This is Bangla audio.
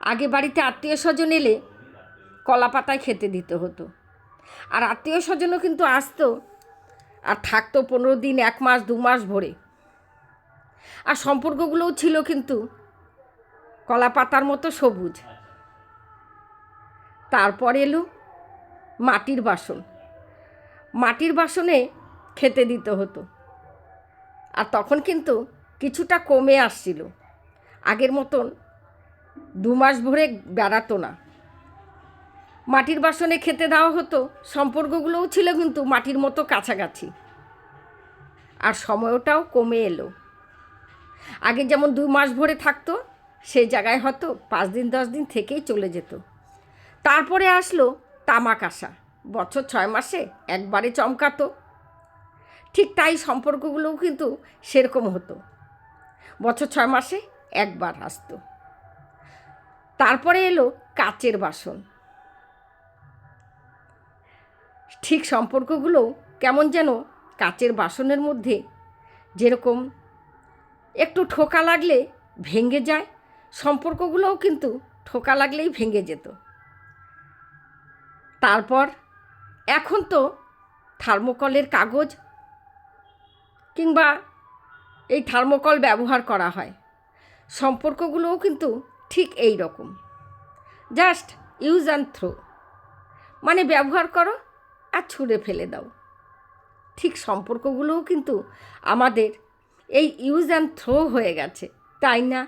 আগে বাড়িতে আত্মীয় স্বজন এলে কলা পাতায় খেতে দিতে হতো। আর আত্মীয় স্বজনও কিন্তু আসতো আর থাকতো 15 দিন, 1 মাস, 2 মাস ভরে। আর সম্পর্কগুলোও ছিল কিন্তু কলা পাতার মতো সবুজ। তারপর এলো মাটির বাসন। মাটির বাসনে খেতে দিতে হতো। আর তখন কিন্তু কিছুটা কমে আসছিল, আগের মতন 2 মাস ভরে বেড়াতো না। মাটির বাসনে খেতে দেওয়া হতো, সম্পর্কগুলোও ছিল কিন্তু মাটির মতো কাছাকাছি। আর সময়টাও কমে এলো। আগে যেমন 2 মাস ভরে থাকতো, সেই জায়গায় হয়তো 5 দিন 10 দিন থেকেই চলে যেত। তারপরে আসলো তামাক আসা, বছর 6 মাসে একবারে চমকাতো। ঠিক তাই সম্পর্কগুলোও কিন্তু সেরকম হতো, বছর 6 মাসে একবার আসতো। তারপরে এলো কাচের বাসন। ঠিক সম্পর্কগুলোও কেমন যেন কাচের বাসনের মধ্যে যেরকম একটু ঠোকা লাগলে ভেঙে যায়, সম্পর্কগুলোও কিন্তু ঠোকা লাগলেই ভেঙে যেত। তারপর এখন তো থার্মোকলের কাগজ কিংবা এই থার্মোকল ব্যবহার করা হয়। সম্পর্কগুলোও কিন্তু ঠিক এই রকম, জাস্ট ইউজ অ্যান্ড থ্রো, মানে ব্যবহার করো আর ছুঁড়ে ফেলে দাও। ঠিক সম্পর্কগুলোও কিন্তু আমাদের এই ইউজ অ্যান্ড থ্রো হয়ে গেছে, তাই না?